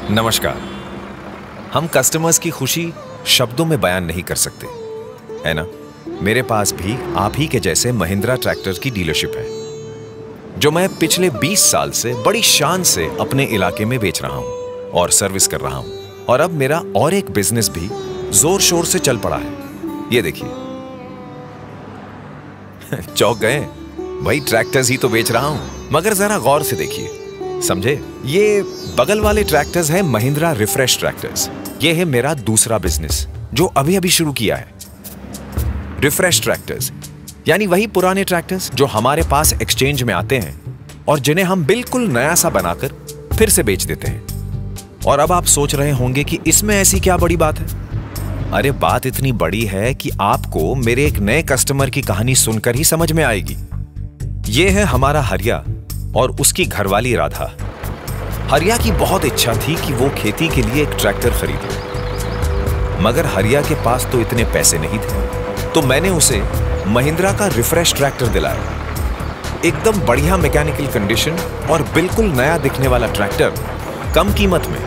नमस्कार। हम कस्टमर्स की खुशी शब्दों में बयान नहीं कर सकते, है ना? मेरे पास भी आप ही के जैसे महिंद्रा ट्रैक्टर की डीलरशिप है, जो मैं पिछले 20 साल से बड़ी शान से अपने इलाके में बेच रहा हूं और सर्विस कर रहा हूं। और अब मेरा और एक बिजनेस भी जोर शोर से चल पड़ा है। ये देखिए। चौंक गए? भाई, ट्रैक्टर्स ही तो बेच रहा हूं, मगर जरा गौर से देखिए, समझे? ये बगल वाले ट्रैक्टर्स हैं महिंद्रा रिफ्रेश ट्रैक्टर्स। ये है मेरा दूसरा बिजनेस जो अभी अभी शुरू किया है। रिफ्रेश ट्रैक्टर्स यानी वही पुराने ट्रैक्टर्स जो हमारे पास एक्सचेंज में आते हैं और जिन्हें हम बिल्कुल नया सा बनाकर फिर से बेच देते हैं। और अब आप सोच रहे होंगे कि इसमें ऐसी क्या बड़ी बात है? अरे, बात इतनी बड़ी है कि आपको मेरे एक नए कस्टमर की कहानी सुनकर ही समझ में आएगी। ये है हमारा हरिया और उसकी घरवाली राधा। हरिया की बहुत इच्छा थी कि वो खेती के लिए एक ट्रैक्टर खरीदे, मगर हरिया के पास तो इतने पैसे नहीं थे। तो मैंने उसे महिंद्रा का रिफ्रेश ट्रैक्टर दिलाया। एकदम बढ़िया मैकेनिकल कंडीशन और बिल्कुल नया दिखने वाला ट्रैक्टर, कम कीमत में,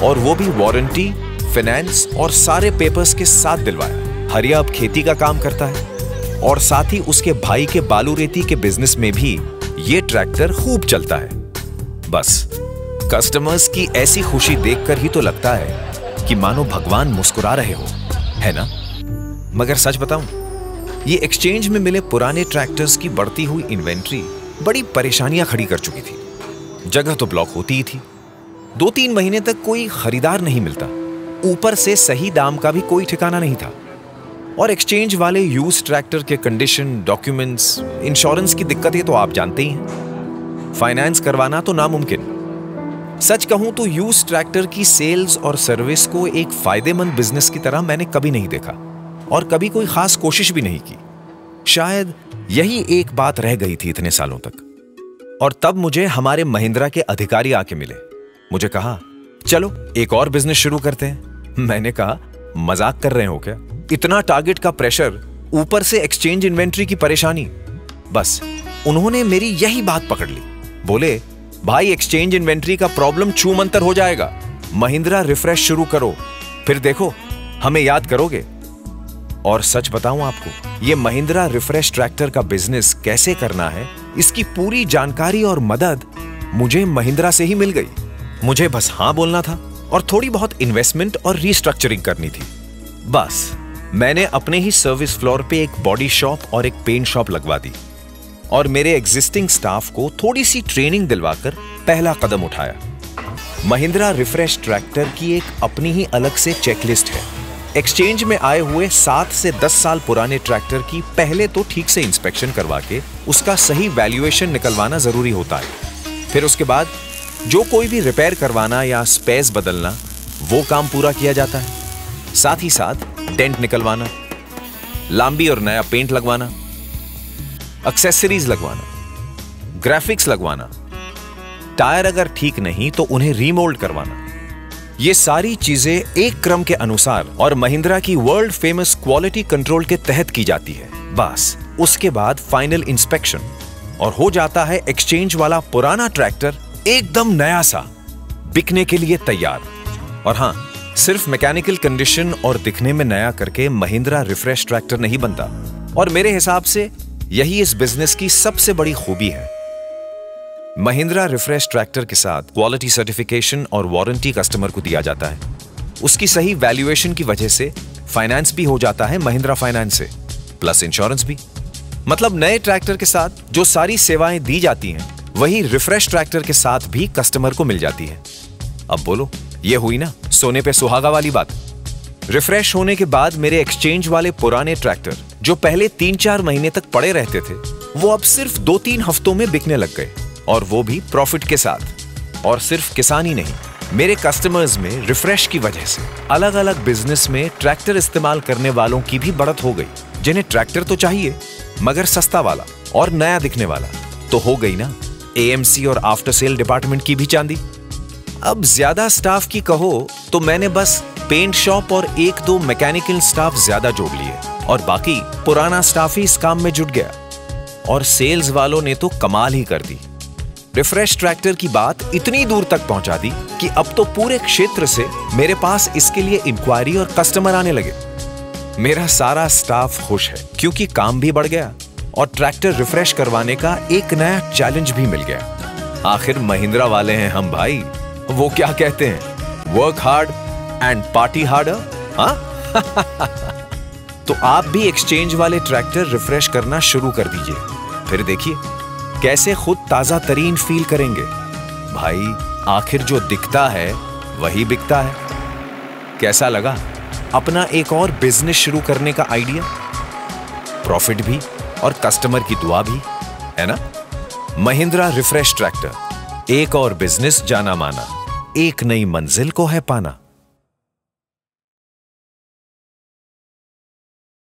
और वो भी वारंटी, फाइनेंस और सारे पेपर्स के साथ दिलवाया। हरिया अब खेती का काम करता है और साथ ही उसके भाई के बालू रेती के बिजनेस में भी ये ट्रैक्टर खूब चलता है। बस कस्टमर्स की ऐसी खुशी देखकर ही तो लगता है कि मानो भगवान मुस्कुरा रहे हो, है ना? मगर सच बताऊं, ये एक्सचेंज में मिले पुराने ट्रैक्टर्स की बढ़ती हुई इन्वेंट्री बड़ी परेशानियां खड़ी कर चुकी थी। जगह तो ब्लॉक होती ही थी, 2-3 महीने तक कोई खरीदार नहीं मिलता, ऊपर से सही दाम का भी कोई ठिकाना नहीं था। और एक्सचेंज वाले यूज ट्रैक्टर के कंडीशन, डॉक्यूमेंट्स, इंश्योरेंस की दिक्कतें तो आप जानते ही हैं। फाइनेंस करवाना तो नामुमकिन। सच कहूं तो यूज ट्रैक्टर की सेल्स और सर्विस को एक फायदेमंद बिजनेस की तरह मैंने कभी नहीं देखा और कभी कोई खास कोशिश भी नहीं की। शायद यही एक बात रह गई थी इतने सालों तक। और तब मुझे हमारे महिंद्रा के अधिकारी आके मिले। मुझे कहा, चलो एक और बिजनेस शुरू करते हैं। मैंने कहा, मजाक कर रहे हो क्या? इतना टारगेट का प्रेशर, ऊपर से एक्सचेंज इन्वेंट्री की परेशानी। बस उन्होंने मेरी यही बात पकड़ ली। बोले, भाई, एक्सचेंज इन्वेंट्री का प्रॉब्लम छूमंतर हो जाएगा। महिंद्रा रिफ्रेश शुरू करो, फिर देखो हमें याद करोगे। और सच बताऊं आपको, ये महिंद्रा रिफ्रेश ट्रैक्टर का बिजनेस कैसे करना है, इसकी पूरी जानकारी और मदद मुझे महिंद्रा से ही मिल गई। मुझे बस हां बोलना था और थोड़ी बहुत इन्वेस्टमेंट और रीस्ट्रक्चरिंग करनी थी। बस मैंने अपने ही सर्विस फ्लोर पे एक बॉडी शॉप और एक पेंट शॉप लगवा दी और मेरे एग्जिस्टिंग स्टाफ को थोड़ी सी ट्रेनिंग दिलवाकर पहला कदम उठाया। महिंद्रा रिफ्रेश ट्रैक्टर की एक अपनी ही अलग से चेकलिस्ट है। एक्सचेंज में आए हुए 7 से 10 साल पुराने ट्रैक्टर की पहले तो ठीक से इंस्पेक्शन करवा के उसका सही वैल्यूएशन निकलवाना जरूरी होता है। फिर उसके बाद जो कोई भी रिपेयर करवाना या स्पेयर्स बदलना, वो काम पूरा किया जाता है। साथ ही साथ डेंट निकलवाना, लांबी और नया पेंट लगवाना, एक्सेसरीज लगवाना, ग्राफिक्स लगवाना, टायर अगर ठीक नहीं तो उन्हें रीमोल्ड करवाना, ये सारी चीजें एक क्रम के अनुसार और महिंद्रा की वर्ल्ड फेमस क्वालिटी कंट्रोल के तहत की जाती है। बस उसके बाद फाइनल इंस्पेक्शन और हो जाता है एक्सचेंज वाला पुराना ट्रैक्टर एकदम नया सा, बिकने के लिए तैयार। और हां, सिर्फ मैकेनिकल कंडीशन और दिखने में नया करके महिंद्रा रिफ्रेश ट्रैक्टर नहीं बनता। और मेरे हिसाब से यही इस बिजनेस की सबसे बड़ी खूबी है। महिंद्रा रिफ्रेश ट्रैक्टर के साथ क्वालिटी सर्टिफिकेशन और वारंटी कस्टमर को दिया जाता है। उसकी सही वैल्यूएशन की वजह से फाइनेंस भी हो जाता है महिंद्रा फाइनेंस से, प्लस इंश्योरेंस भी। मतलब नए ट्रैक्टर के साथ जो सारी सेवाएं दी जाती हैं, वही रिफ्रेश ट्रैक्टर के साथ भी कस्टमर को मिल जाती है। अब बोलो, ये हुई ना सोने पे सुहागा वाली बात। रिफ्रेश होने के बाद मेरे एक्सचेंज वाले पुराने ट्रैक्टर जो पहले 3-4 महीने तक पड़े रहते थे, वो अब सिर्फ 2-3 हफ्तों में बिकने लग गए, और वो भी प्रॉफिट के साथ। और सिर्फ किसान ही नहीं, मेरे कस्टमर्स में रिफ्रेश की वजह से अलग अलग बिजनेस में ट्रैक्टर इस्तेमाल करने वालों की भी बढ़त हो गई, जिन्हें ट्रैक्टर तो चाहिए मगर सस्ता वाला और नया दिखने वाला। तो हो गई ना एएमसी और आफ्टर सेल डिपार्टमेंट की भी चांदी। अब ज्यादा स्टाफ की कहो तो मैंने बस पेंट शॉप और 1-2 मैकेनिकल स्टाफ ज्यादा जोड़ लिए और बाकी पुराना स्टाफ ही इस काम में जुट गया। और सेल्स वालों ने तो कमाल ही कर दी। रिफ्रेश ट्रैक्टर की बात इतनी दूर तक पहुंचा दी कि अब तो पूरे क्षेत्र से मेरे पास इसके लिए इंक्वायरी और कस्टमर आने लगे। मेरा सारा स्टाफ खुश है क्योंकि काम भी बढ़ गया और ट्रैक्टर रिफ्रेश करवाने का एक नया चैलेंज भी मिल गया। आखिर महिंद्रा वाले हैं हम भाई, वो क्या कहते हैं, work hard and party harder. हाँ तो आप भी एक्सचेंज वाले ट्रैक्टर रिफ्रेश करना शुरू कर दीजिए, फिर देखिए कैसे खुद ताजा तरीन फील करेंगे। भाई आखिर जो दिखता है वही बिकता है। कैसा लगा अपना एक और बिजनेस शुरू करने का आइडिया? प्रॉफिट भी और कस्टमर की दुआ भी, है ना? महिंद्रा रिफ्रेश ट्रैक्टर, एक और बिजनेस जाना माना, एक नई मंजिल को है पाना।